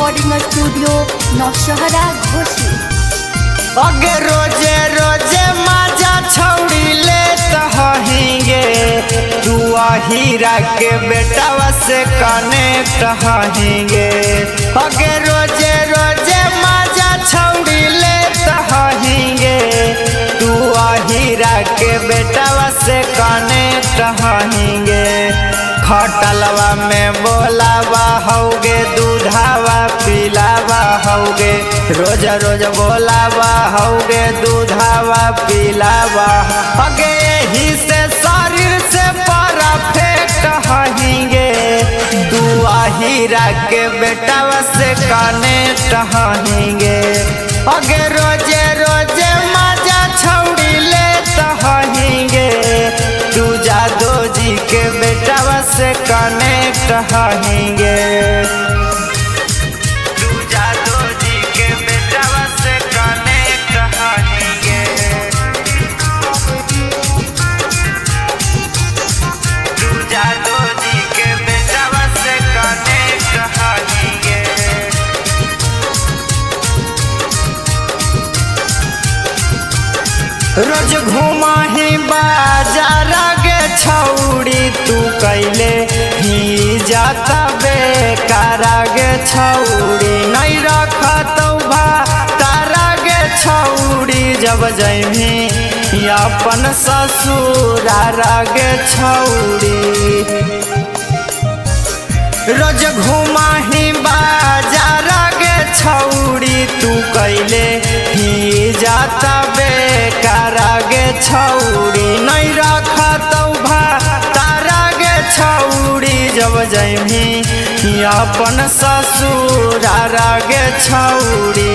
Recording studio Naushahra Ghoshi. अगे रोजे रोजे माजा छौड़ी ले तहिंगे तू हीरा के बेटावा से कनेक्ट हहिंगे। अगे रोजे रोजे माजा छौड़ी ले तहिंगे तू हीरा के बेटावा से कनेक्ट हहिंगे। खटलवा में बोलावा होगे दूधावा पिलावा होगे रोज रोज बोलावा होगे दूधावा पिलावा। अगे यही से शरीर से परफेक्ट हहिंगे तू हीरा के बेटावा से कनेक्ट हहिंगे। अगे रोजे रोजे माजा छौड़ी ले तहिंगे तू जादो जी के बेटावा से कनेक्ट हहिंगे। तू जादो जी के बेटावा से कनेक्ट हहिंगे। तू जादो जी के बेटावा से कनेक्ट हहिंगे। रोज घुमा ही बाजार गे छौड़ी तू कैले ही जाता बेकार गे छौड़ी नहीं रखत भा तारा गे छौड़ी जब जैमी अपन ससुरार गे छौड़ी। रोज घुमा ही बाजार गे छौड़ी तू कैले ही जाता बेकार गे छौड़ी नहीं रखत भा तारा गे छौड़ी जब जैमी अपन ससुरार गे छौड़ी।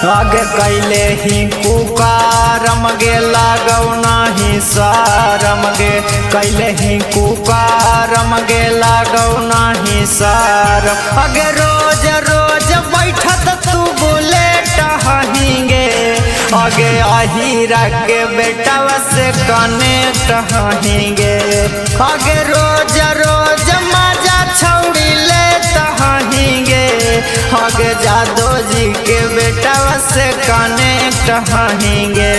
आगे कैले ही कुकारम गे लागौ नाही सारम गे कैले ही कुकारम गे लागौ नाही सारम। अगे रोज रोज बैठत तू बुलेट हहिंगे अगे हीरा के बेटावा से कनेक्ट हहिंगे। अगे रोज रोज माजा छौड़ी ले तहिंगे अगे जादो जी के बेटावा से कनेक्ट हहिंगे।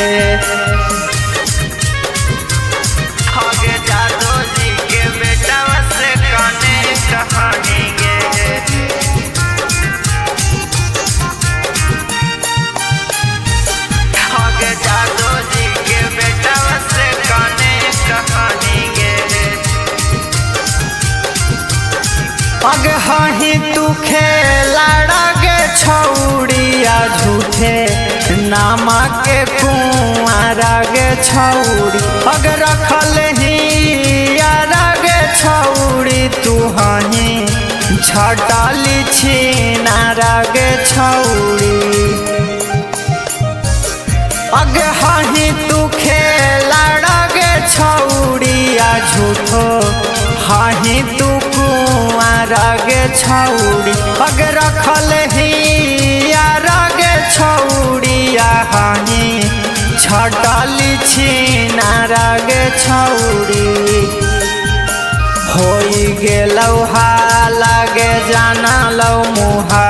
अगे जादो जी के बेटावा से कनेक्ट हहिंगे। अगे जादो जी के बेटावा से कनेक्ट हहिंगे। अगे हही तू खेला गे छौड़िया झूठे नामा के कुआरा गे छौड़ी। अगे रखल ही गे छौड़ी तू हही छटाली छीनारा गे छौड़ी। अगे हही तू खेला गे छौड़िया झूठो हही तू कुआरा गे छौड़ी। अगे रखल ही गे छौड़िया हही छटाली छीनारा गे छौड़ी। होई गेलौ लागे जाना लौ मुहा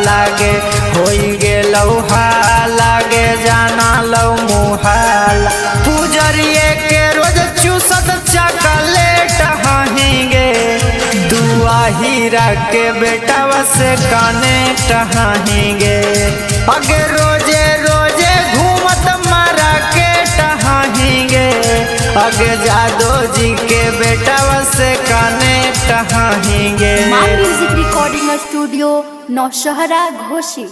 लागे होई गेलौ लागे जाना लौ मुहाला। पूजरिए के रोज चूसत चॉकलेट हहिंगे तू हीरा के बेटावा से कनेक्ट हहिंगे। अगे रोजे रोजे घूमत मारा के हहिंगे अगे जादो जी के बेटावा से कनेक्ट हहिंगे। Music recording studio Naushahra Ghoshi.